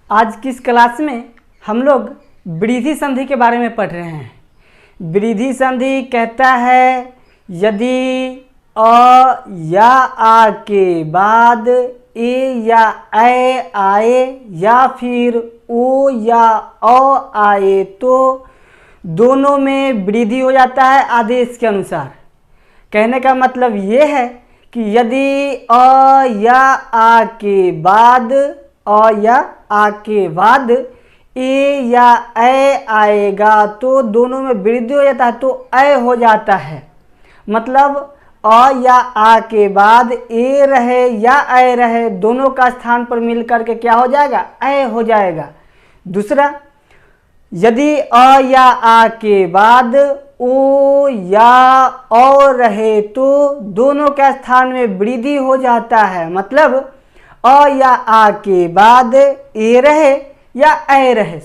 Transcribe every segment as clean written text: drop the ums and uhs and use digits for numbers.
आज की इस क्लास में हम लोग वृद्धि संधि के बारे में पढ़ रहे हैं। वृद्धि संधि कहता है यदि अ या आ के बाद ए या ऐ आए या फिर ओ या अ आए तो दोनों में वृद्धि हो जाता है आदेश के अनुसार। कहने का मतलब ये है कि यदि अ या आ के बाद ए या ऐ आएगा तो दोनों में वृद्धि हो जाता है, तो ऐ हो जाता है। मतलब अ या आ के बाद ए रहे या ऐ रहे, दोनों का स्थान पर मिल करके क्या हो जाएगा? ऐ हो जाएगा। दूसरा, यदि अ या आ के बाद ओ या औ रहे तो दोनों के स्थान में वृद्धि हो जाता है। मतलब अ या आ के बाद ए रहे या ऐ रहे,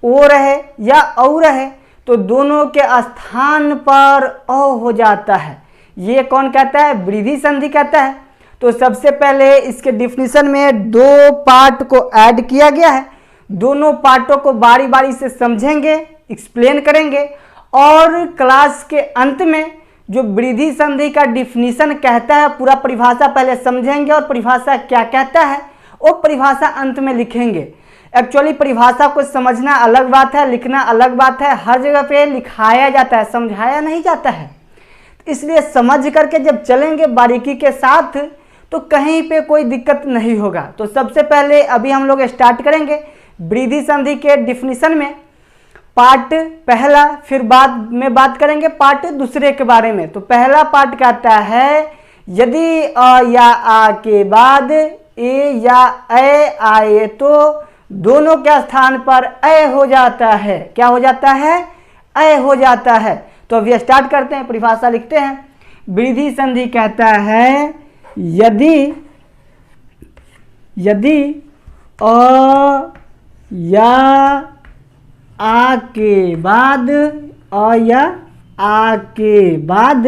ओ रहे या औ रहे, तो दोनों के स्थान पर अ हो जाता है। ये कौन कहता है? वृद्धि संधि कहता है। तो सबसे पहले इसके डिफिनीशन में दो पार्ट को ऐड किया गया है। दोनों पार्टों को बारी बारी से समझेंगे, एक्सप्लेन करेंगे और क्लास के अंत में जो वृद्धि संधि का डिफिनीशन कहता है, पूरा परिभाषा पहले समझेंगे और परिभाषा क्या कहता है वो परिभाषा अंत में लिखेंगे। एक्चुअली परिभाषा को समझना अलग बात है, लिखना अलग बात है। हर जगह पे लिखाया जाता है, समझाया नहीं जाता है। इसलिए समझ करके जब चलेंगे बारीकी के साथ तो कहीं पे कोई दिक्कत नहीं होगा। तो सबसे पहले अभी हम लोग स्टार्ट करेंगे वृद्धि संधि के डिफिनीशन में पार्ट पहला, फिर बाद में बात करेंगे पार्ट दूसरे के बारे में। तो पहला पार्ट कहता है यदि अ या आ के बाद ए या ऐ आए तो दोनों के स्थान पर ऐ हो जाता है। क्या हो जाता है? ऐ हो जाता है। तो अभी स्टार्ट करते हैं, परिभाषा लिखते हैं। वृद्धि संधि कहता है यदि अ या आ के बाद अ या आ के बाद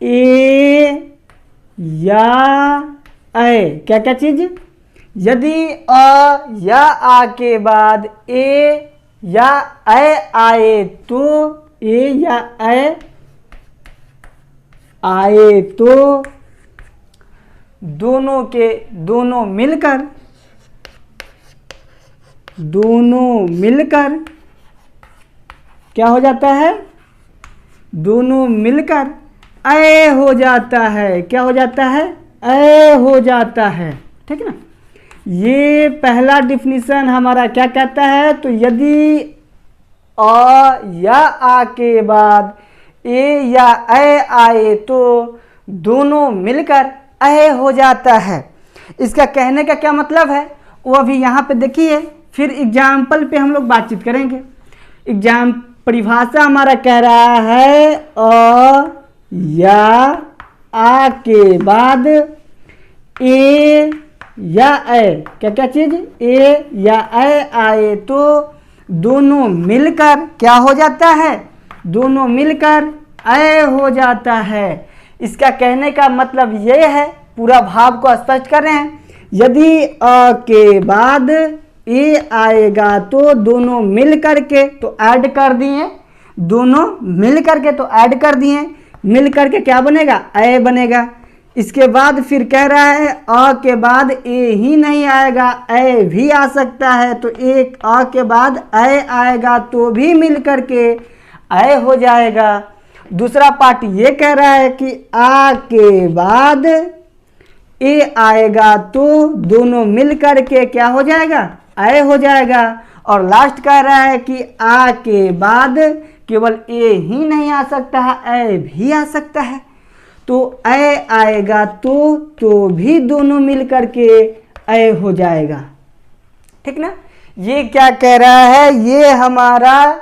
ए या ऐ, क्या क्या चीज? यदि अ या आ के बाद ए या ऐ आए तो ए या ऐ आए तो दोनों मिलकर क्या हो जाता है? दोनों मिलकर ऐ हो जाता है। क्या हो जाता है? ऐ हो जाता है। ठीक है ना? ये पहला डिफिनीशन हमारा क्या कहता है? तो यदि अ या आ के बाद ए या ऐ आए तो दोनों मिलकर ऐ हो जाता है। इसका कहने का क्या मतलब है वो अभी यहाँ पे देखिए, फिर एग्जाम्पल पे हम लोग बातचीत करेंगे। परिभाषा हमारा कह रहा है अ या आ के बाद ए या ऐ, क्या क्या चीज? ए या ऐ आए तो दोनों मिलकर क्या हो जाता है? दोनों मिलकर ऐ हो जाता है। इसका कहने का मतलब ये है, पूरा भाव को स्पष्ट कर रहे हैं। यदि अ के बाद ए आएगा तो दोनों मिल करके तो ऐड कर दिए, दोनों मिल करके तो ऐड कर दिए, मिल करके क्या बनेगा? ऐ बनेगा। इसके बाद फिर कह रहा है अ के बाद ए ही नहीं आएगा, ऐ भी आ सकता है। तो एक अ के बाद ऐ आएगा तो भी मिल करके ऐ हो जाएगा। दूसरा पार्ट ये कह रहा है कि आ के बाद ए आएगा तो दोनों मिल करके क्या हो जाएगा? ऐ हो जाएगा। और लास्ट कह रहा है कि आ के बाद केवल ए ही नहीं आ सकता है, ऐ भी आ सकता है। तो ऐ आएगा तो भी दोनों मिल करके ऐ हो जाएगा। ठीक ना? ये क्या कह रहा है? ये हमारा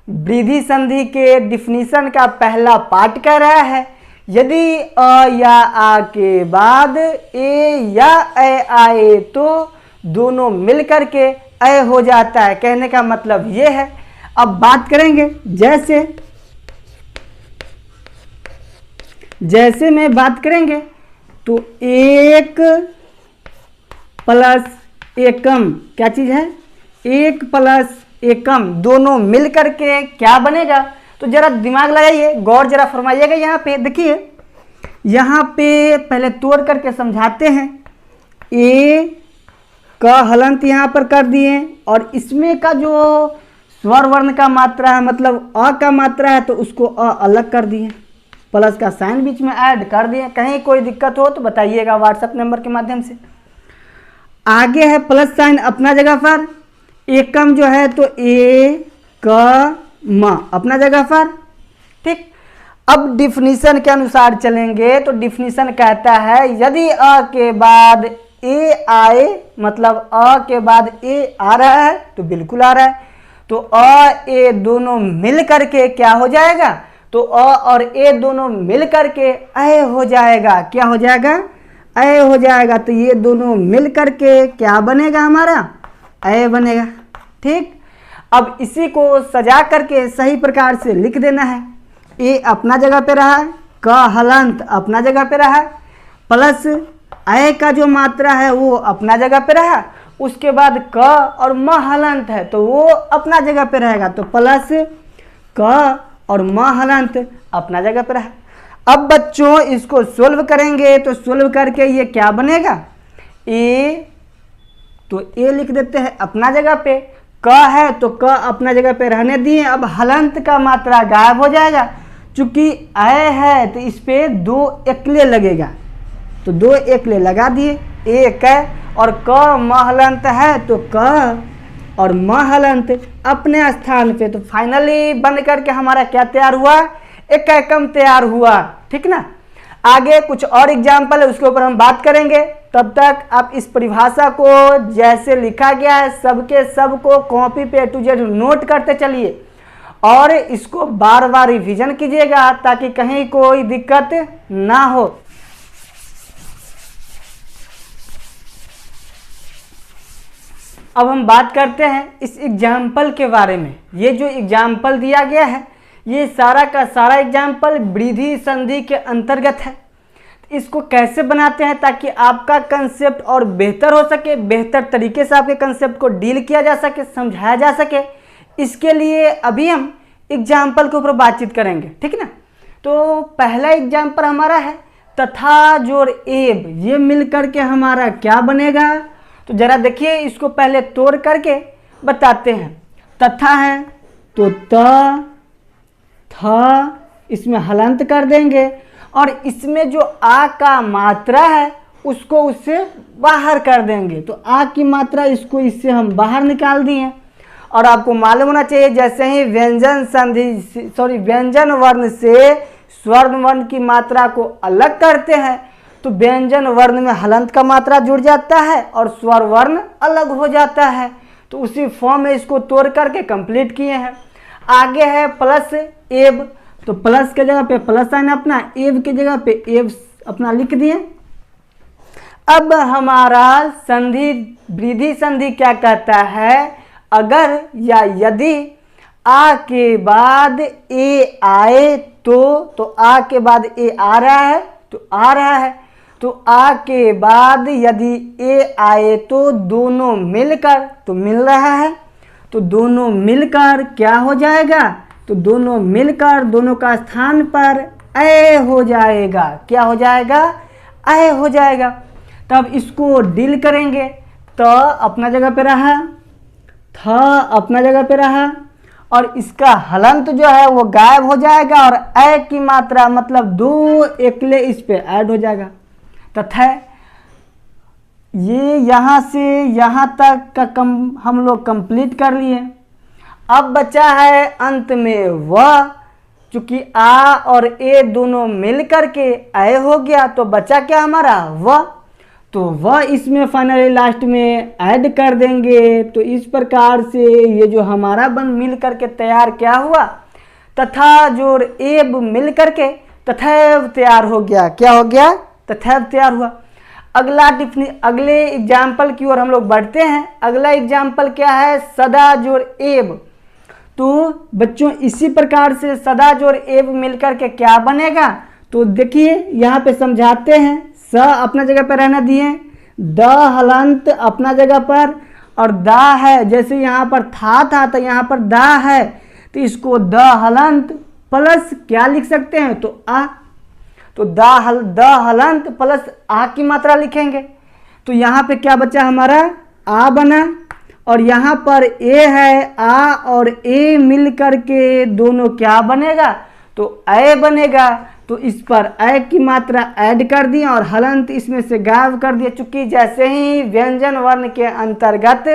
वृद्धि संधि के डिफिनीशन का पहला पार्ट कह रहा है। यदि अ या आ के बाद ए या ऐ आए तो दोनों मिल करके ऐ हो जाता है। कहने का मतलब ये है। अब बात करेंगे जैसे में बात करेंगे तो एक प्लस एकम, क्या चीज़ है, एक प्लस एकम, दोनों मिल करके क्या बनेगा। तो जरा दिमाग लगाइए, गौर जरा फरमाइएगा। यहाँ पे देखिए, यहाँ पे पहले तोड़ करके समझाते हैं। ए का हलंत यहाँ पर कर दिए और इसमें का जो स्वर वर्ण का मात्रा है, मतलब अ का मात्रा है, तो उसको अ अलग कर दिए, प्लस का साइन बीच में ऐड कर दिए। कहीं कोई दिक्कत हो तो बताइएगा व्हाट्सएप नंबर के माध्यम से। आगे है प्लस साइन अपना जगह पर, एकम जो है तो ए क म अपना जगह पर, ठीक। अब डिफिनीशन के अनुसार चलेंगे तो डिफिनीशन कहता है यदि अ के बाद ए आए, मतलब अ के बाद ए आ रहा है तो बिल्कुल आ रहा है, तो अ ए दोनों मिल करके क्या हो जाएगा, तो अ और ए दोनों मिल करके अ हो जाएगा। क्या हो जाएगा, अ हो जाएगा। तो ये दोनों मिल करके क्या बनेगा, हमारा अ बनेगा, ठीक। अब इसी को सजा करके सही प्रकार से लिख देना है। ए अपना जगह पे रहा, क हलंत अपना जगह पे रहा, प्लस अ का जो मात्रा है वो अपना जगह पे रहा, उसके बाद क और म हलंत है तो वो अपना जगह पे रहेगा, तो प्लस क और म हलंत अपना जगह पे रहा। अब बच्चों इसको सोल्व करेंगे तो सोल्व करके ये क्या बनेगा, ए, तो ए लिख देते हैं अपना जगह पे, क है तो क अपना जगह पे रहने दिए। अब हलंत का मात्रा गायब हो जाएगा, चूंकि अ है तो इस पे दो एकले लगेगा, तो दो एकले लगा दिए, एक है और क म हलंत है तो क और म हलंत अपने स्थान पे। तो फाइनली बन करके हमारा क्या तैयार हुआ, एक एकम तैयार हुआ, ठीक ना। आगे कुछ और एग्जाम्पल है उसके ऊपर हम बात करेंगे। तब तक आप इस परिभाषा को जैसे लिखा गया है सबके सब को कॉपी पे टू जेड नोट करते चलिए और इसको बार बार रिवीजन कीजिएगा ताकि कहीं कोई दिक्कत ना हो। अब हम बात करते हैं इस एग्जाम्पल के बारे में। ये जो एग्जाम्पल दिया गया है ये सारा का सारा एग्जाम्पल वृद्धि संधि के अंतर्गत है। इसको कैसे बनाते हैं ताकि आपका कंसेप्ट और बेहतर हो सके, बेहतर तरीके से आपके कंसेप्ट को डील किया जा सके, समझाया जा सके, इसके लिए अभी हम एग्जाम्पल के ऊपर बातचीत करेंगे, ठीक ना। तो पहला एग्जाम्पल हमारा है तथा जोड़ एब, ये मिल करके हमारा क्या बनेगा। तो जरा देखिए इसको पहले तोड़ करके बताते हैं। तथा है तो त था, इसमें हलंत कर देंगे और इसमें जो आ का मात्रा है उसको उससे बाहर कर देंगे। तो आ की मात्रा इसको इससे हम बाहर निकाल दिए। और आपको मालूम होना चाहिए जैसे ही व्यंजन वर्ण से स्वर्ण वर्ण की मात्रा को अलग करते हैं तो व्यंजन वर्ण में हलंत का मात्रा जुड़ जाता है और स्वर वर्ण अलग हो जाता है। तो उसी फॉर्म में इसको तोड़ करके कंप्लीट किए हैं। आगे है प्लस एब, तो प्लस के जगह पे प्लस साइन अपना, एब की जगह पे एब अपना लिख दिए। अब हमारा संधि वृद्धि संधि क्या कहता है, अगर या यदि आ के बाद ए आए तो आ के बाद ए आ रहा है तो आ रहा है, तो आ के बाद यदि ए आए तो दोनों मिलकर तो मिल रहा है, तो दोनों मिलकर क्या हो जाएगा, तो दोनों मिलकर दोनों का स्थान पर अ हो जाएगा। क्या हो जाएगा, अ हो जाएगा। तब इसको डील करेंगे। तो अपना जगह पे रहा, था अपना जगह पे रहा और इसका हलंत जो है वो गायब हो जाएगा और अ की मात्रा मतलब दो एकले इस पे ऐड हो जाएगा। तथा ये यहाँ से यहाँ तक का हम लोग कंप्लीट कर लिए। अब बचा है अंत में वह, चूंकि आ और ए दोनों मिल करके अ हो गया तो बचा क्या हमारा वह, तो वह इसमें फाइनली लास्ट में ऐड कर देंगे। तो इस प्रकार से ये जो हमारा बन मिल करके तैयार क्या हुआ, तथा जोड़ एब मिल करके तथैव तैयार हो गया। क्या हो गया, तथैव तैयार हुआ। अगले एग्जाम्पल की ओर हम लोग बढ़ते हैं। अगला एग्जाम्पल क्या है, सदा जोड़ एब। तो बच्चों इसी प्रकार से सदा जोड़ एब मिलकर के क्या बनेगा, तो देखिए यहाँ पे समझाते हैं। स अपना जगह पे रहना दिए, द हलंत अपना जगह पर, और दा है जैसे यहाँ पर था तो यहाँ पर दा है, तो इसको द हलंत प्लस क्या लिख सकते हैं, तो आ। तो द हलंत प्लस आ की मात्रा लिखेंगे, तो यहाँ पे क्या बचा हमारा, आ बना, और यहाँ पर ए है, आ और ए मिल करके दोनों क्या बनेगा, तो ए बनेगा। तो इस पर ए की मात्रा ऐड कर दिए और हलंत इसमें से गायब कर दिए, चूंकि जैसे ही व्यंजन वर्ण के अंतर्गत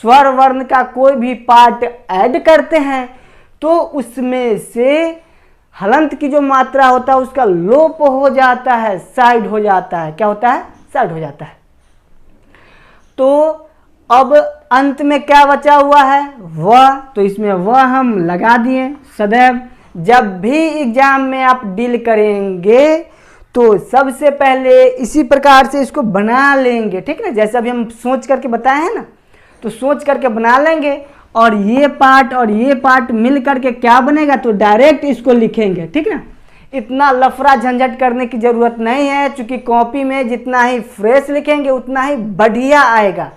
स्वर वर्ण का कोई भी पार्ट ऐड करते हैं तो उसमें से हलंत की जो मात्रा होता है उसका लोप हो जाता है, साइड हो जाता है। क्या होता है, साइड हो जाता है। तो अब अंत में क्या बचा हुआ है, वह, तो इसमें वह हम लगा दिए। सदैव जब भी एग्जाम में आप डील करेंगे तो सबसे पहले इसी प्रकार से इसको बना लेंगे, ठीक ना। जैसे अभी हम सोच करके बताए हैं ना, तो सोच करके बना लेंगे और ये पार्ट मिल करके क्या बनेगा, तो डायरेक्ट इसको लिखेंगे, ठीक ना। इतना लफड़ा झंझट करने की ज़रूरत नहीं है, क्योंकि कॉपी में जितना ही फ्रेश लिखेंगे उतना ही बढ़िया आएगा,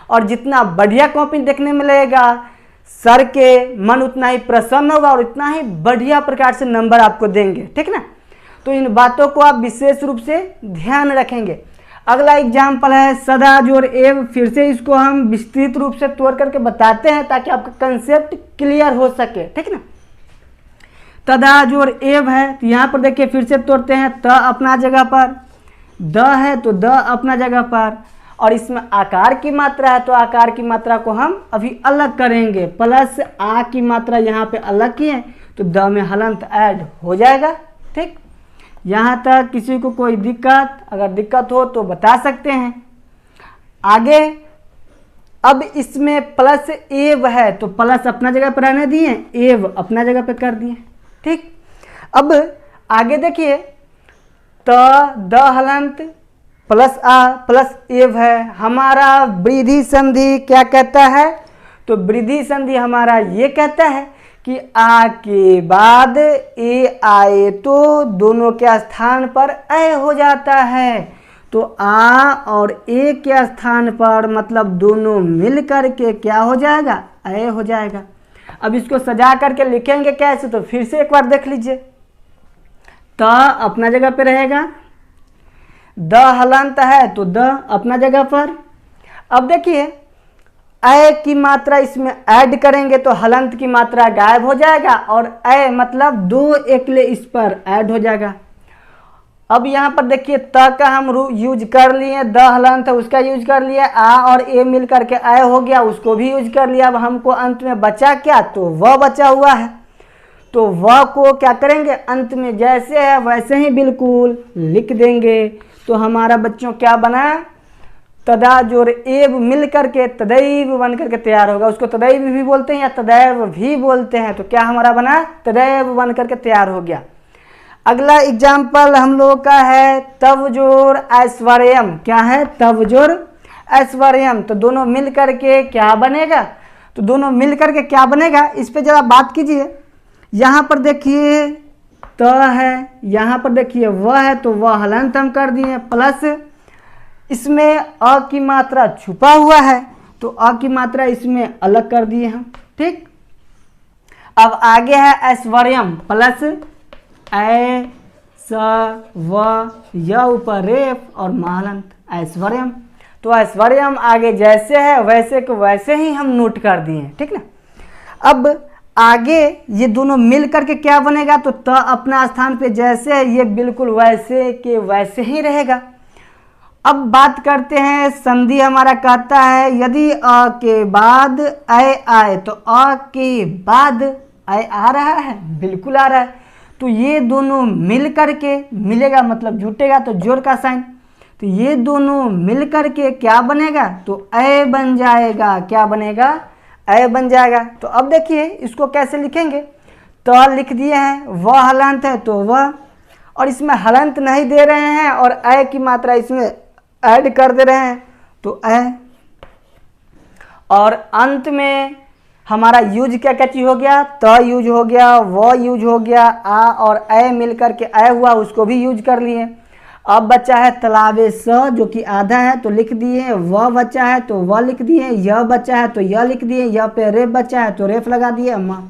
और जितना बढ़िया कॉपी देखने में लगेगा सर के मन उतना ही प्रसन्न होगा और इतना ही बढ़िया प्रकार से नंबर आपको देंगे, ठीक ना। तो इन बातों को आप विशेष रूप से ध्यान रखेंगे। अगला एग्जाम्पल है सदा जोड़ एव। फिर से इसको हम विस्तृत रूप से तोड़ करके बताते हैं ताकि आपका कंसेप्ट क्लियर हो सके, ठीक ना। तदा जोड़ एव है, तो यहाँ पर देखिए फिर से तोड़ते हैं। त अपना जगह पर, द है तो द अपना जगह पर, और इसमें आकार की मात्रा है तो आकार की मात्रा को हम अभी अलग करेंगे, प्लस आ की मात्रा यहाँ पे अलग की है तो द में हलंत ऐड हो जाएगा, ठीक। यहाँ तक किसी को कोई दिक्कत, अगर दिक्कत हो तो बता सकते हैं। आगे अब इसमें प्लस एव है तो प्लस अपना जगह पर रहने दिए, एव अपना जगह पर कर दिए, ठीक। अब आगे देखिए, द हलंत प्लस आ प्लस एव है। हमारा वृद्धि संधि क्या कहता है, तो वृद्धि संधि हमारा ये कहता है कि आ के बाद ए आए तो दोनों के स्थान पर ए हो जाता है। तो आ और ए के स्थान पर मतलब दोनों मिल कर के क्या हो जाएगा, ए हो जाएगा। अब इसको सजा करके लिखेंगे कैसे, तो फिर से एक बार देख लीजिए। त अपना जगह पे रहेगा, द हलंत है तो द अपना जगह पर। अब देखिए ए की मात्रा इसमें ऐड करेंगे तो हलंत की मात्रा गायब हो जाएगा और ए मतलब दो एकले इस पर ऐड हो जाएगा। अब यहाँ पर देखिए त का हम यूज कर लिए, द हलंत है उसका यूज कर लिया, आ और ए मिल करके ए हो गया उसको भी यूज कर लिया। अब हमको अंत में बचा क्या, तो वह बचा हुआ है, तो वह को क्या करेंगे अंत में जैसे है वैसे ही बिल्कुल लिख देंगे। तो हमारा बच्चों क्या बना, तदा जोड़ एव मिल करके तदैव बन करके तैयार होगा। उसको तदैव भी बोलते हैं या तदैव भी बोलते हैं, तो क्या हमारा बना, तदैव बन करके तैयार हो गया। अगला एग्जाम्पल हम लोग का है तव जोड़ ऐश्वर्यम। क्या है, तव जोड़ ऐश्वर्यम। तो दोनों मिल करके क्या बनेगा, तो दोनों मिल करके क्या बनेगा, इस पे जरा बात कीजिए। यहाँ पर देखिए त है, यहाँ पर देखिए वह है तो वह हलंत हम कर दिए, प्लस इसमें अ की मात्रा छुपा हुआ है तो अ की मात्रा इसमें अलग कर दिए हम, ठीक। अब आगे है ऐश्वर्यम प्लस ऐ स व य ऊपर रेफ और महलंत ऐश्वर्यम। तो ऐश्वर्यम आगे जैसे है वैसे को वैसे ही हम नोट कर दिए, ठीक ना। अब आगे ये दोनों मिल करके क्या बनेगा, तो त अपना स्थान पे जैसे है ये बिल्कुल वैसे के वैसे ही रहेगा। अब बात करते हैं संधि। हमारा कहता है यदि अ के बाद ऐ आए, तो अ के बाद ऐ आ रहा है, बिल्कुल आ रहा है, तो ये दोनों मिल करके मिलेगा मतलब जुटेगा तो जोड़ का साइन, तो ये दोनों मिल करके क्या बनेगा, तो ऐ बन जाएगा। क्या बनेगा, ऐ बन जाएगा। तो अब देखिए इसको कैसे लिखेंगे, तो लिख दिए हैं, वह हलंत है तो वह, और इसमें हलंत नहीं दे रहे हैं और ऐ की मात्रा इसमें ऐड कर दे रहे हैं तो ऐ। और अंत में हमारा यूज क्या क्या चीज हो गया, त यूज हो गया, व यूज हो गया, आ और ऐ मिल करके ऐ हुआ उसको भी यूज कर लिए। अब बचा है तालाबे स जो कि आधा है तो लिख दिए, व बचा है तो व लिख दिए, य बचा है तो य लिख दिए, य पे रेफ बचा है तो रेफ लगा दिए अम्मा।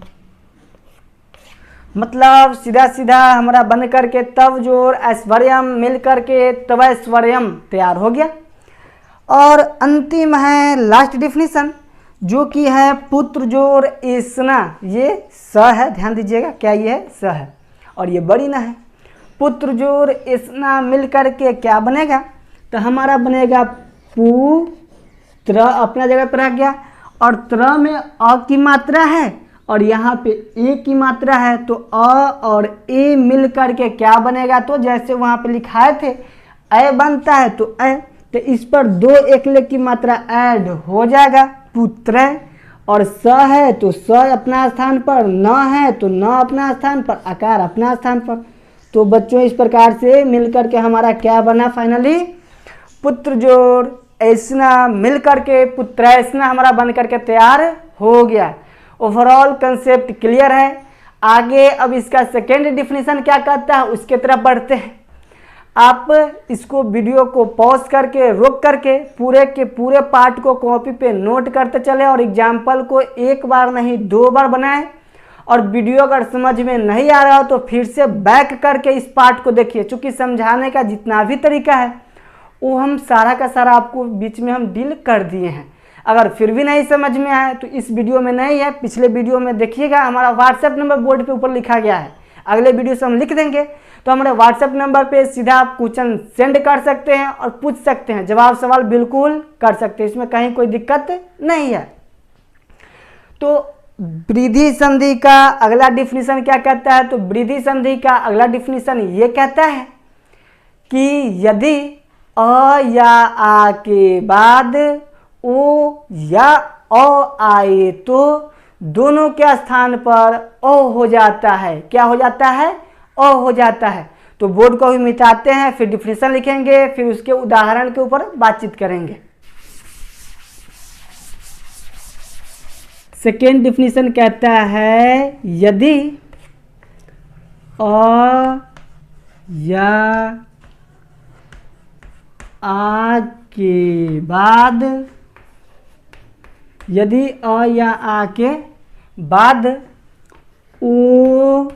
मतलब सीधा सीधा हमारा बन करके तव जोड़ ऐश्वर्यम मिल करके तवैश्वर्यम तैयार हो गया। और अंतिम है लास्ट डिफिनीशन जो कि है पुत्र जोड़ एसना, ये स है, ध्यान दीजिएगा क्या ये है, स है और ये बड़ी ना है। पुत्र जोड़ एसना मिल करके क्या बनेगा, तो हमारा बनेगा पुत्र, अपना जगह पर रह गया और त्र में अ की मात्रा है और यहाँ पे ए की मात्रा है तो अ और ए मिल करके क्या बनेगा, तो जैसे वहाँ पे लिखाए थे ए बनता है तो ए, तो इस पर दो एकले की मात्रा ऐड हो जाएगा पुत्र, और स है तो स अपना स्थान पर, न है तो न अपना स्थान पर, आकार अपना स्थान पर। तो बच्चों इस प्रकार से मिल करके हमारा क्या बना फाइनली, पुत्र जोड़ ऐसना मिल करके पुत्रैसना हमारा बन करके तैयार हो गया। ओवरऑल कंसेप्ट क्लियर है। आगे अब इसका सेकेंड डिफिनीशन क्या कहता है उसके तरफ बढ़ते हैं। आप इसको वीडियो को पॉज करके रोक करके पूरे के पूरे पार्ट को कॉपी पे नोट करते चले और एग्जाम्पल को एक बार नहीं 2 बार बनाएं, और वीडियो अगर समझ में नहीं आ रहा हो तो फिर से बैक करके इस पार्ट को देखिए। चूँकि समझाने का जितना भी तरीका है वो हम सारा का सारा आपको बीच में हम डील कर दिए हैं। अगर फिर भी नहीं समझ में आए तो इस वीडियो में नहीं है, पिछले वीडियो में देखिएगा, हमारा व्हाट्सएप नंबर बोर्ड पे ऊपर लिखा गया है। अगले वीडियो से हम लिख देंगे तो हमारे व्हाट्सएप नंबर पे सीधा आप क्वेश्चन सेंड कर सकते हैं और पूछ सकते हैं, जवाब सवाल बिल्कुल कर सकते हैं, इसमें कहीं कोई दिक्कत नहीं है। तो वृद्धि संधि का अगला डिफिनीशन क्या कहता है, तो वृद्धि संधि का अगला डिफिनीशन ये कहता है कि यदि अ या आ के बाद ओ या अ आए तो दोनों के स्थान पर ओ हो जाता है। क्या हो जाता है, ओ हो जाता है। तो बोर्ड को भी मिटाते हैं, फिर डिफिनीशन लिखेंगे, फिर उसके उदाहरण के ऊपर बातचीत करेंगे। सेकेंड डिफिनीशन कहता है यदि अ या आ के बाद, यदि अ या आ के बाद ओ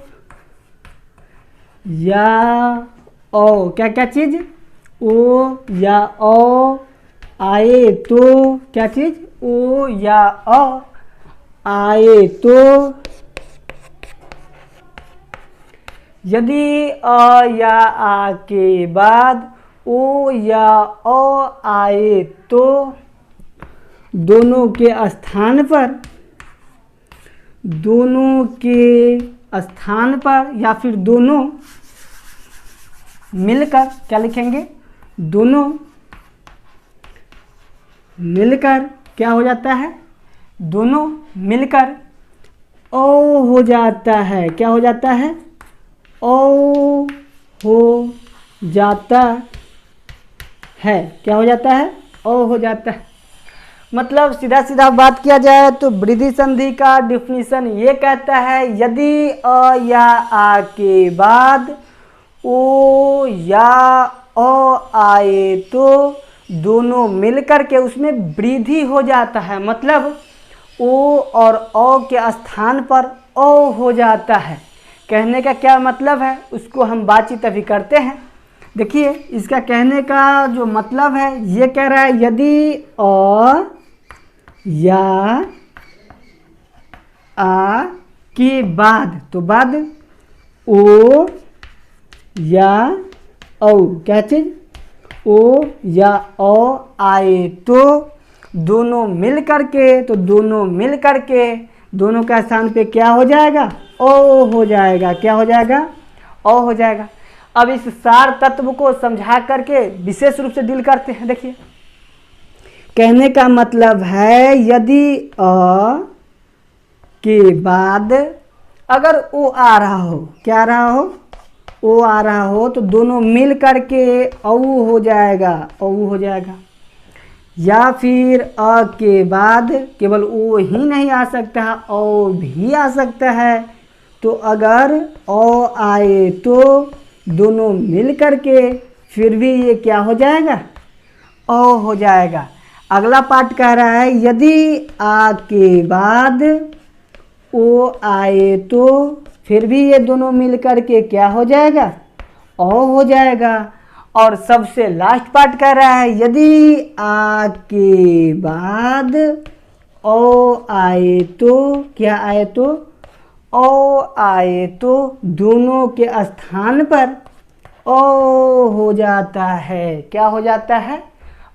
या ओ, क्या क्या चीज, ओ या ओ आए तो, क्या चीज, ओ या ओ आए तो, यदि अ या आ के बाद ओ या ओ आए तो दोनों के स्थान पर, दोनों के स्थान पर या फिर दोनों मिलकर, क्या लिखेंगे, दोनों मिलकर क्या हो जाता है, दोनों मिलकर ओ हो जाता है। क्या हो जाता है, ओ हो जाता है। क्या हो जाता है, ओ हो जाता है। मतलब सीधा सीधा बात किया जाए तो वृद्धि संधि का डिफिनीशन ये कहता है यदि अ या आ के बाद ओ या ओ आए तो दोनों मिलकर के उसमें वृद्धि हो जाता है। मतलब ओ और ओ के स्थान पर ओ हो जाता है। कहने का क्या मतलब है उसको हम बातचीत अभी करते हैं। देखिए इसका कहने का जो मतलब है ये कह रहा है यदि अ या आ के बाद, तो बाद ओ या औ, क्या चीज, ओ या ओ आए तो दोनों मिल करके, तो दोनों मिल करके दोनों का स्थान पे क्या हो जाएगा, ओ हो जाएगा। क्या हो जाएगा, ओ हो जाएगा। अब इस सार तत्व को समझा करके विशेष रूप से डील करते हैं। देखिए कहने का मतलब है यदि अ के बाद अगर ओ आ रहा हो, क्या आ रहा हो, ओ आ रहा हो तो दोनों मिल करके औ हो जाएगा, औ हो जाएगा। या फिर अ के बाद केवल ओ ही नहीं आ सकता है, ओ भी आ सकता है। तो अगर ओ आए तो दोनों मिल करके फिर भी ये क्या हो जाएगा, ओ हो जाएगा। अगला पार्ट कह रहा है यदि आ के बाद ओ आए तो फिर भी ये दोनों मिलकर के क्या हो जाएगा, ओ हो जाएगा। और सबसे लास्ट पार्ट कह रहा है यदि आ के बाद ओ आए तो क्या आए तो, ओ आए तो दोनों के स्थान पर ओ हो जाता है। क्या हो जाता है,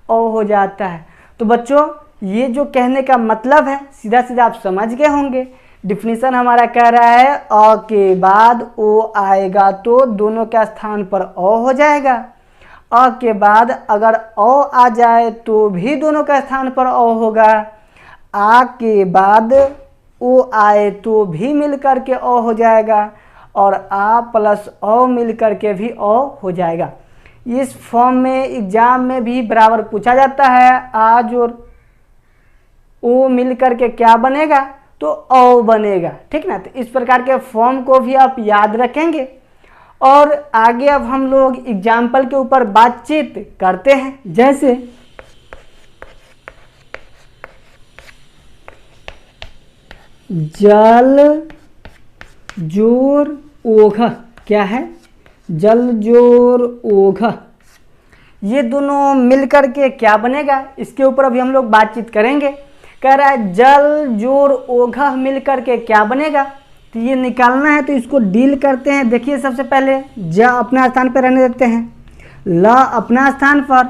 ओ हो जाता है। तो बच्चों ये जो कहने का मतलब है सीधा सीधा आप समझ गए होंगे। डिफिनीशन हमारा कह रहा है अ के बाद ओ आएगा तो दोनों के स्थान पर ओ हो जाएगा। अ के बाद अगर ओ आ जाए तो भी दोनों के स्थान पर ओ होगा। आ के बाद ओ आए तो भी मिलकर के ओ हो जाएगा और आ प्लस ओ मिलकर के भी ओ हो जाएगा। इस फॉर्म में एग्जाम में भी बराबर पूछा जाता है। आज और ओ मिलकर के क्या बनेगा, तो ओ बनेगा, ठीक ना। तो इस प्रकार के फॉर्म को भी आप याद रखेंगे। और आगे अब हम लोग एग्जाम्पल के ऊपर बातचीत करते हैं। जैसे जल जोर ओघ, क्या है, जल जोर ओघ, ये दोनों मिलकर के क्या बनेगा, इसके ऊपर अभी हम लोग बातचीत करेंगे। कह रहा है जल जोर ओघ मिलकर के क्या बनेगा, तो ये निकालना है। तो इसको डील करते हैं। देखिए सबसे पहले ज अपना स्थान पर रहने देते हैं, ल अपना स्थान पर,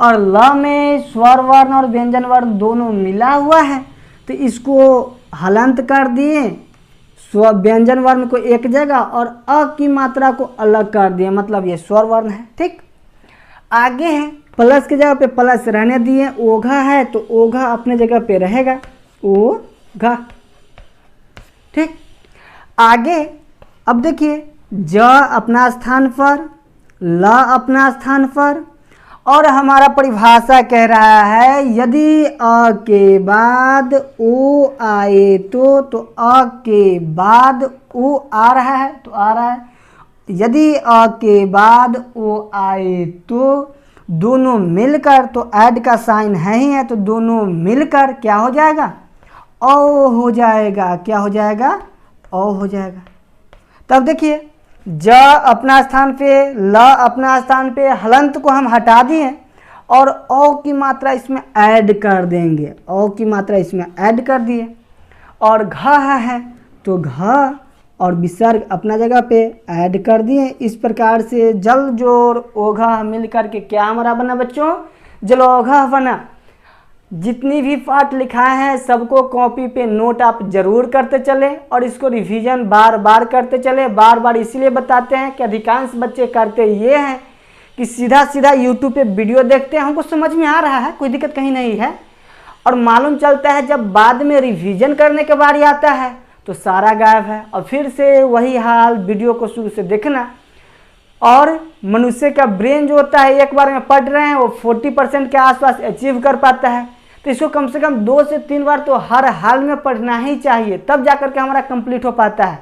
और ल में स्वर वर्ण और व्यंजन वर्ण दोनों मिला हुआ है। तो इसको हलंत कर दिए, स्व व्यंजन वर्ण को एक जगह और अ की मात्रा को अलग कर दिए, मतलब ये स्वर वर्ण है, ठीक। आगे है प्लस की जगह पे प्लस रहने दिए, ओघा है तो ओघा अपने जगह पे रहेगा, ओघा, ठीक। आगे अब देखिए ज अपना स्थान पर, ल अपना स्थान पर, और हमारा परिभाषा कह रहा है यदि अ के बाद ओ आए तो अ के बाद ओ आ रहा है तो आ रहा है। यदि अ के बाद ओ आए तो दोनों मिलकर, तो ऐड का साइन है ही है, तो दोनों मिलकर क्या हो जाएगा, ओ हो जाएगा। क्या हो जाएगा, ओ हो जाएगा। तब देखिए ज अपना स्थान पे, ल अपना स्थान पे, हलंत को हम हटा दिए और ओ की मात्रा इसमें ऐड कर देंगे, ओ की मात्रा इसमें ऐड कर दिए। और घ है तो घ और विसर्ग अपना जगह पे ऐड कर दिए। इस प्रकार से जल जोर ओघा मिल करके क्या हमारा बना बच्चों, जलोघा बना। जितनी भी पाठ लिखाए हैं सबको कॉपी पे नोट आप जरूर करते चले और इसको रिवीजन बार बार करते चले। बार बार इसीलिए बताते हैं कि अधिकांश बच्चे करते ये हैं कि सीधा सीधा यूट्यूब पे वीडियो देखते हैं, हमको समझ में आ रहा है, कोई दिक्कत कहीं नहीं है, और मालूम चलता है जब बाद में रिवीजन करने के बारी आता है तो सारा गायब है। और फिर से वही हाल, वीडियो को शुरू से देखना। और मनुष्य का ब्रेन जो होता है एक बार में पढ़ रहे हैं वो 40% के आसपास अचीव कर पाता है, तो इसको कम से कम 2 से 3 बार तो हर हाल में पढ़ना ही चाहिए, तब जाकर के हमारा कंप्लीट हो पाता है।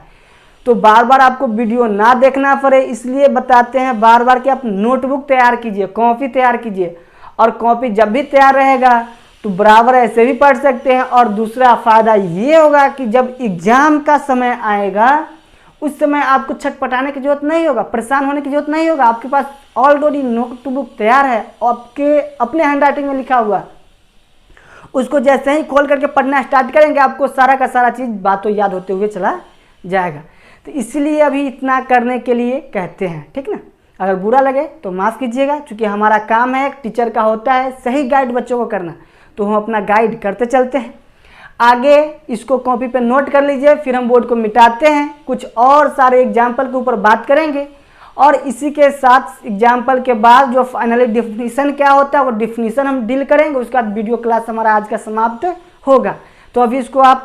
तो बार बार आपको वीडियो ना देखना पड़े इसलिए बताते हैं बार बार कि आप नोटबुक तैयार कीजिए, कॉपी तैयार कीजिए, और कॉपी जब भी तैयार रहेगा तो बराबर ऐसे भी पढ़ सकते हैं। और दूसरा फ़ायदा ये होगा कि जब एग्ज़ाम का समय आएगा उस समय आपको छटपटाने की जरूरत नहीं होगा, परेशान होने की जरूरत नहीं होगा। आपके पास ऑलरेडी नोटबुक तैयार है, आपके अपने हैंडराइटिंग में लिखा हुआ, उसको जैसे ही खोल करके पढ़ना स्टार्ट करेंगे आपको सारा का सारा चीज़ बातों याद होते हुए चला जाएगा। तो इसलिए अभी इतना करने के लिए कहते हैं, ठीक ना। अगर बुरा लगे तो माफ़ कीजिएगा, क्योंकि हमारा काम है, एक टीचर का होता है सही गाइड बच्चों को करना, तो हम अपना गाइड करते चलते हैं। आगे इसको कॉपी पे नोट कर लीजिए, फिर हम बोर्ड को मिटाते हैं, कुछ और सारे एग्जाम्पल के ऊपर बात करेंगे। और इसी के साथ एग्जाम्पल के बाद जो फाइनली डिफिनीशन क्या होता है वो डिफिनीशन हम डील करेंगे। उसके बाद वीडियो क्लास हमारा आज का समाप्त होगा। तो अभी इसको आप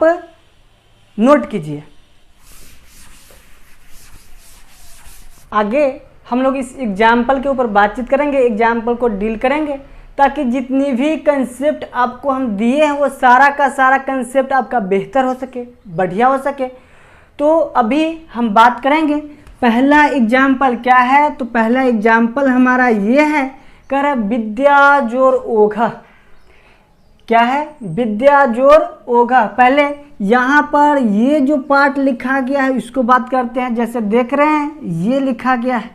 नोट कीजिए। आगे हम लोग इस एग्जाम्पल के ऊपर बातचीत करेंगे, एग्जाम्पल को डील करेंगे, ताकि जितनी भी कंसेप्ट आपको हम दिए हैं वो सारा का सारा कंसेप्ट आपका बेहतर हो सके, बढ़िया हो सके। तो अभी हम बात करेंगे पहला एग्जाम्पल क्या है, तो पहला एग्जाम्पल हमारा ये है, कह रहा विद्या जोर ओघा। क्या है, विद्या जोर ओघा। पहले यहाँ पर ये जो पार्ट लिखा गया है इसको बात करते हैं। जैसे देख रहे हैं ये लिखा गया है,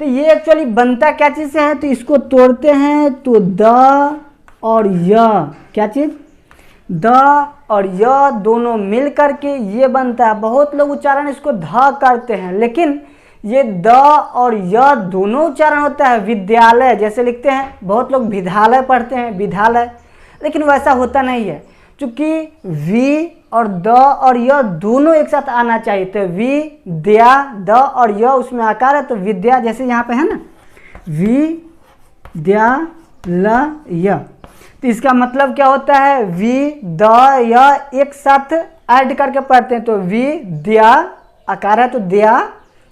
तो ये एक्चुअली बनता क्या चीज़ से है, तो इसको तोड़ते हैं तो द और य, क्या चीज़, द और य दोनों मिल करके ये बनता है। बहुत लोग उच्चारण इसको ध करते हैं, लेकिन ये द और य दोनों उच्चारण होता है। विद्यालय जैसे लिखते हैं, बहुत लोग विद्यालय पढ़ते हैं, विद्यालय, लेकिन वैसा होता नहीं है, क्योंकि वी और द और य दोनों एक साथ आना चाहिए। तो वी द्या, द और य उसमें आकार है, तो विद्या जैसे यहाँ पे है ना, वी द्या ल य, तो इसका मतलब क्या होता है, वी द य एक साथ ऐड करके पढ़ते हैं, तो वी द्या आकार है तो द्या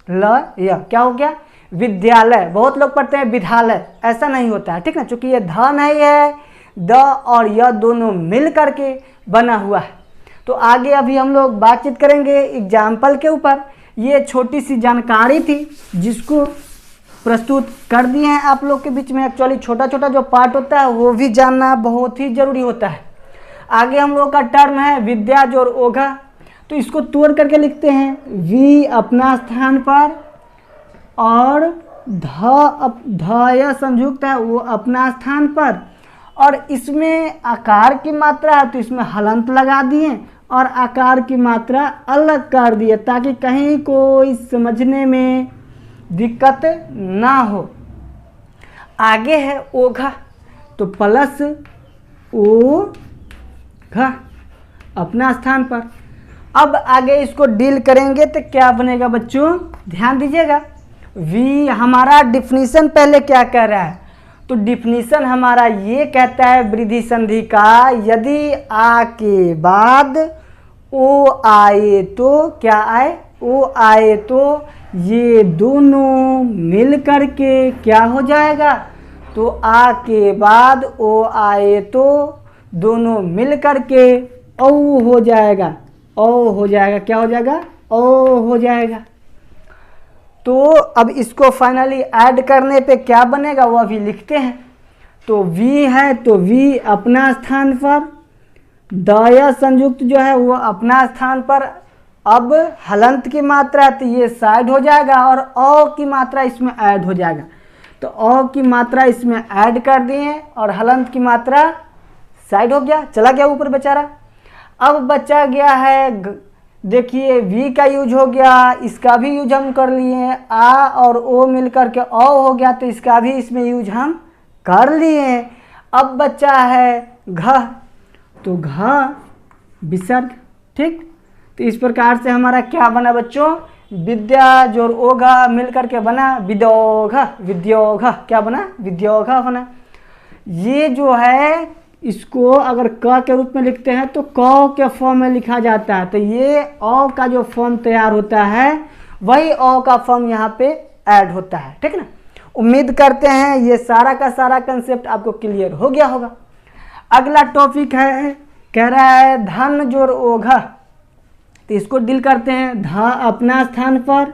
ल य, क्या हो गया, विद्यालय। बहुत लोग पढ़ते हैं विद्यालय, ऐसा नहीं होता है, ठीक है, क्योंकि ये ध नहीं है, द और य दोनों मिल करके बना हुआ है। तो आगे अभी हम लोग बातचीत करेंगे एग्जाम्पल के ऊपर। ये छोटी सी जानकारी थी जिसको प्रस्तुत कर दिए हैं आप लोग के बीच में। एक्चुअली छोटा छोटा जो पार्ट होता है वो भी जानना बहुत ही ज़रूरी होता है। आगे हम लोग का टर्म है विद्या जोर ओघा, तो इसको तोड़ करके लिखते हैं, वी अपना स्थान पर और ध या संयुक्त है वो अपना स्थान पर, और इसमें आकार की मात्रा है तो इसमें हलंत लगा दिए और आकार की मात्रा अलग कर दिए ताकि कहीं कोई समझने में दिक्कत ना हो। आगे है ओघा, तो प्लस ओ घा अपना स्थान पर। अब आगे इसको डील करेंगे तो क्या बनेगा बच्चों, ध्यान दीजिएगा। वी हमारा डिफिनीशन पहले क्या कह रहा है, तो डिफिनीशन हमारा ये कहता है वृद्धि संधि का, यदि आ के बाद ओ आए तो क्या आए, ओ आए तो ये दोनों मिल करके क्या हो जाएगा, तो आ के बाद ओ आए तो दोनों मिल करके औ हो जाएगा, औ हो जाएगा, क्या हो जाएगा, ओ हो जाएगा। तो अब इसको फाइनली ऐड करने पे क्या बनेगा वो अभी लिखते हैं। तो वी है तो वी अपना स्थान पर, दया संयुक्त जो है वो अपना स्थान पर। अब हलंत की मात्रा है तो ये साइड हो जाएगा और औ की मात्रा इसमें ऐड हो जाएगा, तो औ की मात्रा इसमें ऐड कर दिए और हलंत की मात्रा साइड हो गया, चला गया ऊपर बेचारा। अब बचा गया है, देखिए वी का यूज हो गया, इसका भी यूज हम कर लिए, आ और ओ मिल करके औ हो गया तो इसका भी इसमें यूज हम कर लिए। अब बचा है घ, तो घ विसर्ग, ठीक। तो इस प्रकार से हमारा क्या बना बच्चों, विद्या जोर ओघा मिल करके बना विद्योघ, विद्योघ क्या बना, विद्योघ बना। ये जो है इसको अगर क के रूप में लिखते हैं तो क के फॉर्म में लिखा जाता है, तो ये औ का जो फॉर्म तैयार होता है वही औ का फॉर्म यहाँ पे ऐड होता है, ठीक ना। उम्मीद करते हैं ये सारा का सारा कंसेप्ट आपको क्लियर हो गया होगा। अगला टॉपिक है, कह रहा है धन जोर ओघा, तो इसको डील करते हैं। ध अपना स्थान पर,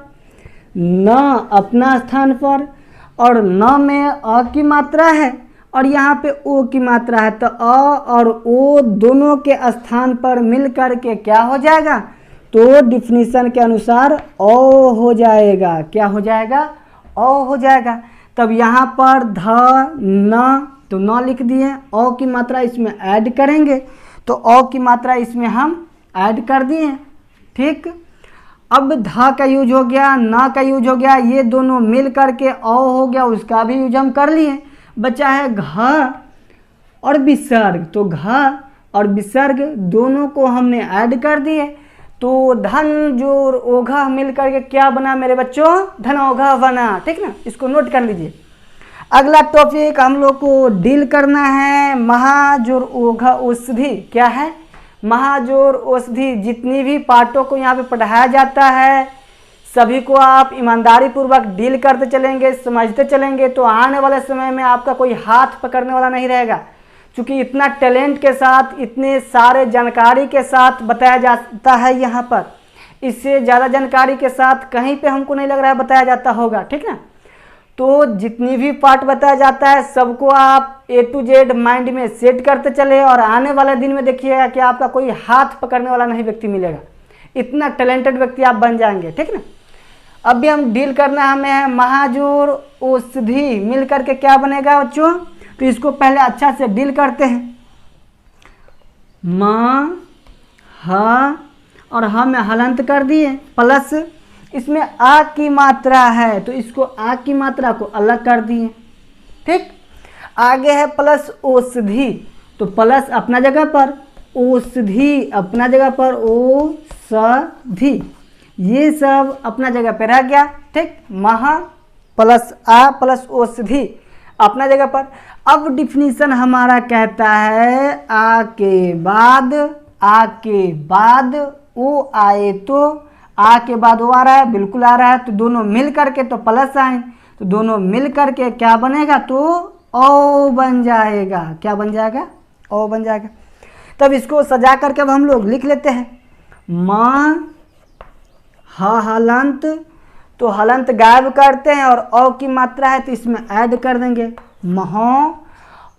न अपना स्थान पर, और न में अ की मात्रा है और यहाँ पे ओ की मात्रा है, तो अ और ओ दोनों के स्थान पर मिल कर के क्या हो जाएगा, तो डिफिनीशन के अनुसार ओ हो जाएगा, क्या हो जाएगा, ओ हो जाएगा। तब यहाँ पर ध न, तो न लिख दिए, ओ की मात्रा इसमें ऐड करेंगे तो ओ की मात्रा इसमें हम ऐड कर दिए, ठीक। अब ध का यूज हो गया, न का यूज हो गया, ये दोनों मिल करके ओ हो गया, उसका भी यूज हम कर लिए। बचा है घ और विसर्ग, तो घ और विसर्ग दोनों को हमने ऐड कर दिए, तो धन जोर ओघा मिल करके क्या बना मेरे बच्चों, धनोघा बना, ठीक ना। इसको नोट कर लीजिए। अगला टॉपिक हम लोग को डील करना है महाजोर ओघा औषधि। क्या है, महाजोर औषधि। जितनी भी पार्टों को यहाँ पे पढ़ाया जाता है सभी को आप ईमानदारी पूर्वक डील करते चलेंगे, समझते चलेंगे, तो आने वाले समय में आपका कोई हाथ पकड़ने वाला नहीं रहेगा, क्योंकि इतना टैलेंट के साथ, इतने सारे जानकारी के साथ बताया जाता है यहाँ पर। इससे ज़्यादा जानकारी के साथ कहीं पे हमको नहीं लग रहा है बताया जाता होगा, ठीक ना। तो जितनी भी पार्ट बताया जाता है सबको आप A to Z माइंड में सेट करते चले और आने वाले दिन में देखिएगा कि आपका कोई हाथ पकड़ने वाला नहीं व्यक्ति मिलेगा, इतना टैलेंटेड व्यक्ति आप बन जाएंगे, ठीक ना। अभी हम डील करना हमें है महाजोर औषधि मिल करके क्या बनेगा बच्चों, तो इसको पहले अच्छा से डील करते हैं। म ह और ह में हलंत कर दिए, प्लस इसमें आ की मात्रा है तो इसको आ की मात्रा को अलग कर दिए, ठीक। आगे है प्लस औषधि, तो प्लस अपना जगह पर, औषधि अपना जगह पर, औषधि ये सब अपना जगह पे रह गया, ठीक। महा प्लस आ प्लस औषधि अपना जगह पर। अब डिफिनीशन हमारा कहता है आ के बाद ओ आए तो आ के बाद वो आ रहा है, बिल्कुल आ रहा है, तो दोनों मिल करके तो प्लस आए, तो दोनों मिल करके क्या बनेगा, तो ओ बन जाएगा। क्या बन जाएगा, ओ बन जाएगा। तब इसको सजा करके अब हम लोग लिख लेते हैं। म हलंत, तो हलंत गायब करते हैं और ओ की मात्रा है तो इसमें ऐड कर देंगे महो,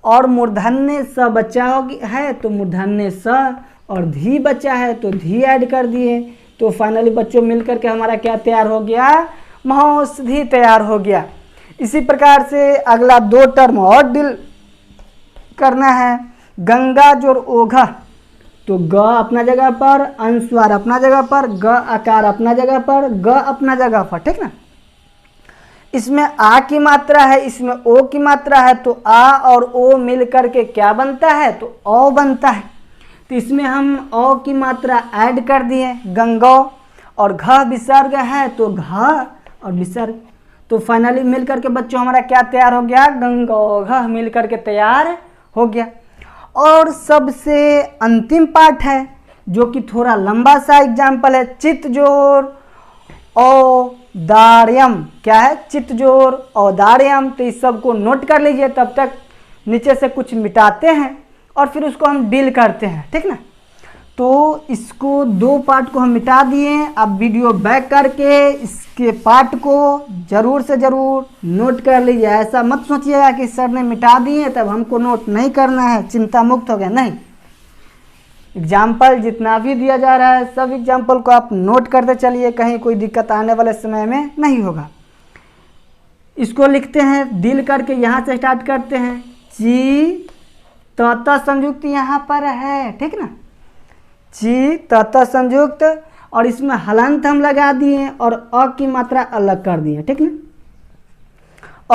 और मूर्धन्य स बचा है तो मूर्धन्य स, और धी बचा है तो धी ऐड कर दिए। तो फाइनली बच्चों मिलकर के हमारा क्या तैयार हो गया, महौषधि तैयार हो गया। इसी प्रकार से अगला 2 टर्म और डील करना है। गंगा जोर ओघा, तो ग अपना जगह पर, अनुस्वार अपना जगह पर, ग आकार अपना जगह पर, ग अपना जगह पर, ठीक ना। इसमें आ की मात्रा है, इसमें ओ की मात्रा है, तो आ और ओ मिल करके क्या बनता है, तो ओ बनता है। तो इसमें हम ओ की मात्रा ऐड कर दिए, गंगो, और घ विसर्ग है तो घ और विसर्ग, तो फाइनली मिल करके बच्चों हमारा क्या तैयार हो गया, गंगो घ मिल करके तैयार हो गया। और सबसे अंतिम पार्ट है जो कि थोड़ा लंबा सा एग्जाम्पल है, चित्तजोर औदार्यम। क्या है, चित्तजोर औदार्यम। तो इस सब को नोट कर लीजिए, तब तक नीचे से कुछ मिटाते हैं और फिर उसको हम डील करते हैं, ठीक ना। तो इसको 2 पार्ट को हम मिटा दिए। अब वीडियो बैक करके इसके पार्ट को ज़रूर से ज़रूर नोट कर लीजिए। ऐसा मत सोचिएगा कि सर ने मिटा दिए तब हमको नोट नहीं करना है, चिंता मुक्त हो गया, नहीं। एग्जाम्पल जितना भी दिया जा रहा है सब एग्जाम्पल को आप नोट करते चलिए, कहीं कोई दिक्कत आने वाले समय में नहीं होगा। इसको लिखते हैं डील करके, यहाँ से स्टार्ट करते हैं। ची तत संयुक्त यहाँ पर है, ठीक ना, ची तत संयुक्त, और इसमें हलंत हम लगा दिए और अ की मात्रा अलग कर दिए, ठीक ना।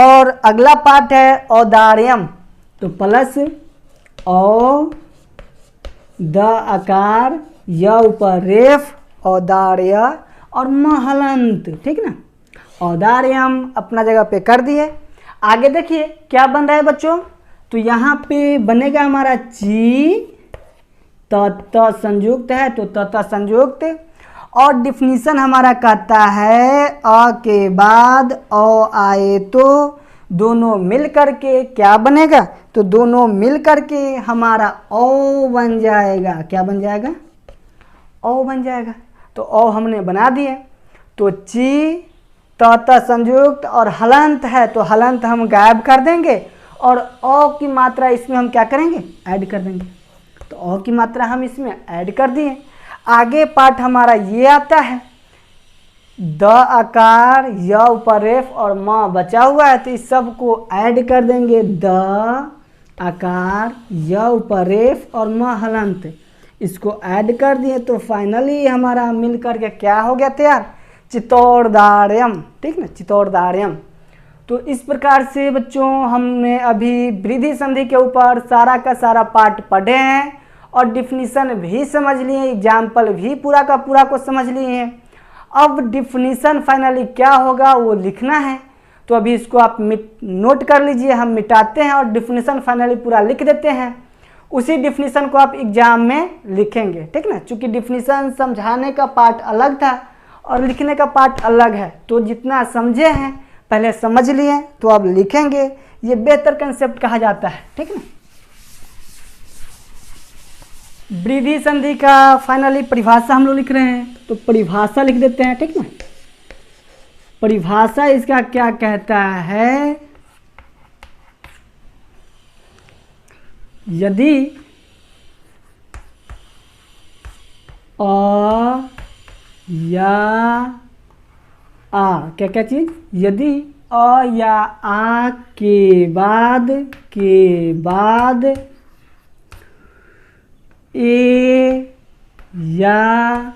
और अगला पार्ट है औदार्यम, तो प्लस औ द आकार य ऊपर रेफ औदार्य और महलंत, ठीक ना। औदार्यम अपना जगह पे कर दिए। आगे देखिए क्या बन रहा है बच्चों, तो यहाँ पे बनेगा हमारा ची तत संयुक्त है तो तत संयुक्त, और डिफिनीशन हमारा कहता है अ के बाद ओ आए तो दोनों मिल करके क्या बनेगा, तो दोनों मिल करके हमारा ओ बन जाएगा। क्या बन जाएगा, ओ बन जाएगा। तो ओ हमने बना दिए। तो ची तत संयुक्त और हलंत है तो हलंत हम गायब कर देंगे और ओ की मात्रा इसमें हम क्या करेंगे, ऐड कर देंगे। तो ओ की मात्रा हम इसमें ऐड कर दिए। आगे पार्ट हमारा ये आता है, द आकार य ऊपर रेफ और म बचा हुआ है तो इस सब को ऐड कर देंगे। द आकार य ऊपर रेफ और म हलंत, इसको ऐड कर दिए तो फाइनली हमारा मिल करके क्या हो गया तैयार, चित्तौड़दार्यम, ठीक ना, चित्तौड़दार्यम। तो इस प्रकार से बच्चों हमने अभी वृद्धि संधि के ऊपर सारा का सारा पार्ट पढ़े हैं और डिफिनीशन भी समझ लिए, एग्जाम्पल भी पूरा का पूरा को समझ लिए हैं। अब डिफिनीशन फाइनली क्या होगा वो लिखना है, तो अभी इसको आप नोट कर लीजिए। हम मिटाते हैं और डिफिनीशन फाइनली पूरा लिख देते हैं। उसी डिफिनीशन को आप एग्जाम में लिखेंगे, ठीक ना। चूँकि डिफिनीशन समझाने का पार्ट अलग था और लिखने का पार्ट अलग है, तो जितना समझे हैं पहले समझ लिए तो अब लिखेंगे, ये बेहतर कंसेप्ट कहा जाता है, ठीक ना। वृद्धि संधि का फाइनली परिभाषा हम लोग लिख रहे हैं। तो तो परिभाषा लिख देते हैं, ठीक ना। परिभाषा इसका क्या कहता है, यदि अ या आ, क्या क्या चीज, यदि अ या आ के बाद ए या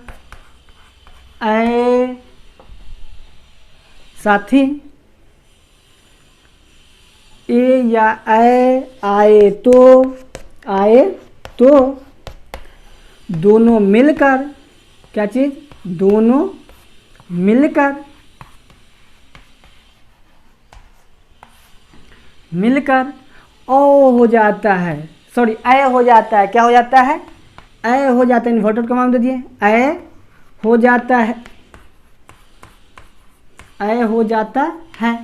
ए साथी ए या ए आए तो दोनों मिलकर, क्या चीज, दोनों मिलकर ओ हो जाता है, सॉरी ए हो जाता है, क्या हो जाता है, ए हो जाता है, इन्वर्टेड कॉमा दे दिए, ए हो जाता है, ए हो जाता है,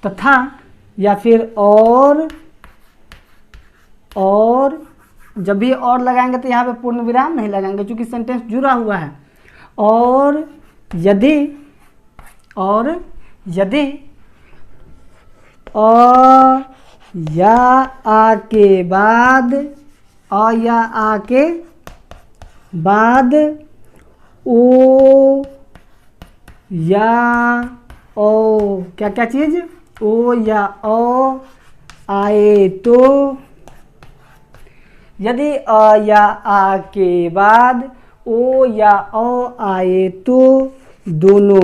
तथा या फिर और जब भी और लगाएंगे तो यहाँ पे पूर्ण विराम नहीं लगाएंगे क्योंकि सेंटेंस जुड़ा हुआ है। और यदि अ या आ के बाद ओ या ओ, क्या क्या चीज, ओ या ओ आए तो, यदि अ या आ के बाद ओ या ओ आए तो दोनों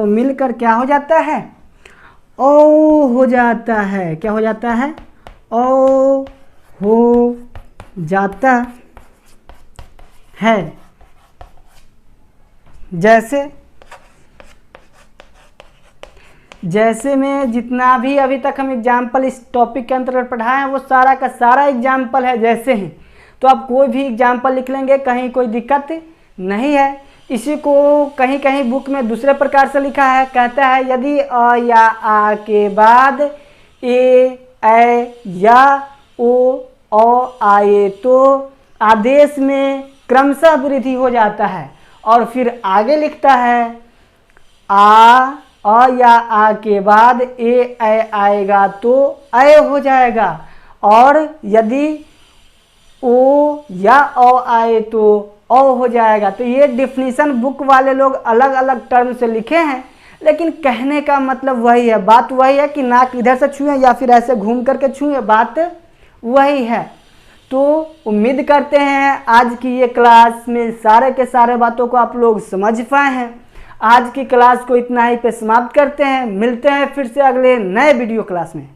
मिलकर क्या हो जाता है, ओ हो जाता है, क्या हो जाता है, ओ हो जाता है। जैसे में जितना भी अभी तक हम एग्जाम्पल इस टॉपिक के अंतर्गत पढ़ाए हैं वो सारा का सारा एग्जाम्पल है जैसे ही, तो आप कोई भी एग्जाम्पल लिख लेंगे, कहीं कोई दिक्कत नहीं है। इसी को कहीं कहीं बुक में दूसरे प्रकार से लिखा है, कहता है यदि अ या आ के बाद ए या ओ आए तो आदेश में क्रमशः वृद्धि हो जाता है, और फिर आगे लिखता है अ या आ के बाद ए आएगा तो ए हो जाएगा, और यदि ओ या ओ आए तो ओ हो जाएगा। तो ये डिफिनीशन बुक वाले लोग अलग अलग टर्म से लिखे हैं, लेकिन कहने का मतलब वही है, बात वही है कि नाक इधर से छुएं या फिर ऐसे घूम करके छुएं, बात वही है। तो उम्मीद करते हैं आज की ये क्लास में सारे के सारे बातों को आप लोग समझ पाए हैं। आज की क्लास को इतना ही पे समाप्त करते हैं, मिलते हैं फिर से अगले नए वीडियो क्लास में।